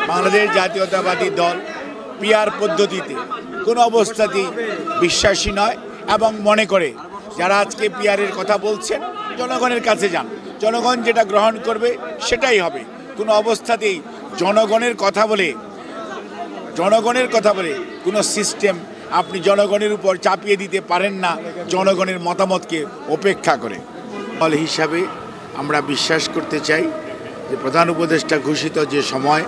বাংলাদেশ জাতীয়তাবাদী দল পিআর পদ্ধতিতে কোনো অবস্থাতেই বিশ্বাসী নয় এবং মনে করে যারা আজকে পিআরের কথা বলছেন জনগণের কাছে যান, জনগণ যেটা গ্রহণ করবে সেটাই হবে। কোনো অবস্থাতেই জনগণের কথা বলে কোনো সিস্টেম আপনি জনগণের উপর চাপিয়ে দিতে পারেন না জনগণের মতামতকে উপেক্ষা করে। দল হিসাবে আমরা বিশ্বাস করতে চাই যে প্রধান উপদেষ্টা ঘোষিত যে সময়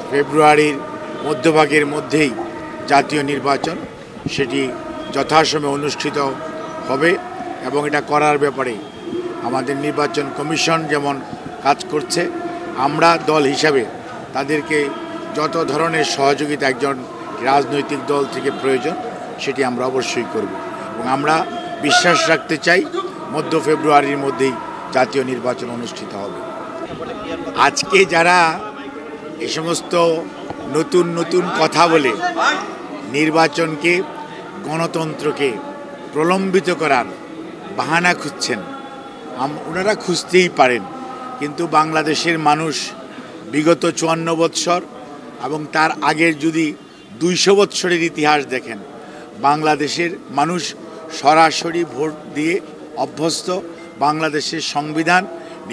ফেব্রুয়ারির মধ্যভাগের মধ্যেই জাতীয় নির্বাচন সেটি যথাসময়ে অনুষ্ঠিত হবে এবং এটা করার ব্যাপারে আমাদের নির্বাচন কমিশন যেমন কাজ করছে, আমরা দল হিসাবে তাদেরকে যত ধরনের সহযোগিতা একজন রাজনৈতিক দল থেকে প্রয়োজন সেটি আমরা অবশ্যই করব এবং আমরা বিশ্বাস রাখতে চাই মধ্য ফেব্রুয়ারির মধ্যেই জাতীয় নির্বাচন অনুষ্ঠিত হবে। আজকে যারা এই সমস্ত নতুন নতুন কথা বলে নির্বাচনকে গণতন্ত্রকে প্রলম্বিত করার বাহানা খুঁজছেন, ওনারা খুঁজতেই পারেন, কিন্তু বাংলাদেশের মানুষ বিগত 54 বৎসর এবং তার আগের যদি 200 বৎসরের ইতিহাস দেখেন, বাংলাদেশের মানুষ সরাসরি ভোট দিয়ে অভ্যস্ত। বাংলাদেশের সংবিধান,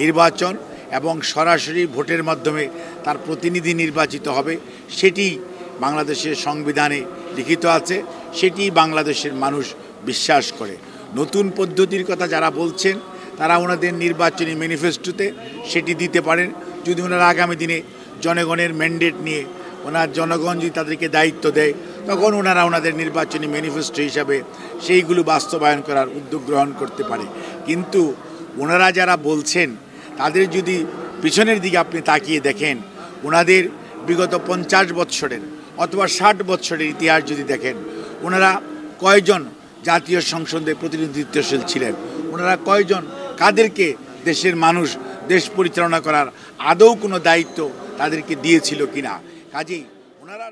নির্বাচন এবং সরাসরি ভোটের মাধ্যমে তার প্রতিনিধি নির্বাচিত হবে, সেটি বাংলাদেশের সংবিধানে লিখিত আছে, সেটি বাংলাদেশের মানুষ বিশ্বাস করে। নতুন পদ্ধতির কথা যারা বলছেন তারা ওনাদের নির্বাচনী ম্যানিফেস্টোতে সেটি দিতে পারেন, যদি ওনারা আগামী দিনে জনগণের ম্যান্ডেট নিয়ে জনগণ যদি তাদেরকে দায়িত্ব দেয় তখন ওনারা ওনাদের নির্বাচনী ম্যানিফেস্টো হিসাবে সেইগুলো বাস্তবায়ন করার উদ্যোগ গ্রহণ করতে পারে। কিন্তু ওনারা যারা বলছেন তাদের যদি পিছনের দিকে আপনি তাকিয়ে দেখেন, ওনাদের বিগত 50 বৎসরের অথবা 60 বৎসরের ইতিহাস যদি দেখেন, ওনারা কয়জন জাতীয় সংসদে প্রতিনিধিত্বশীল ছিলেন, ওনারা কয়জন, কাদেরকে দেশের মানুষ দেশ পরিচালনা করার আদৌ কোনো দায়িত্ব তাদেরকে দিয়েছিল কিনা। কাজেই ওনারা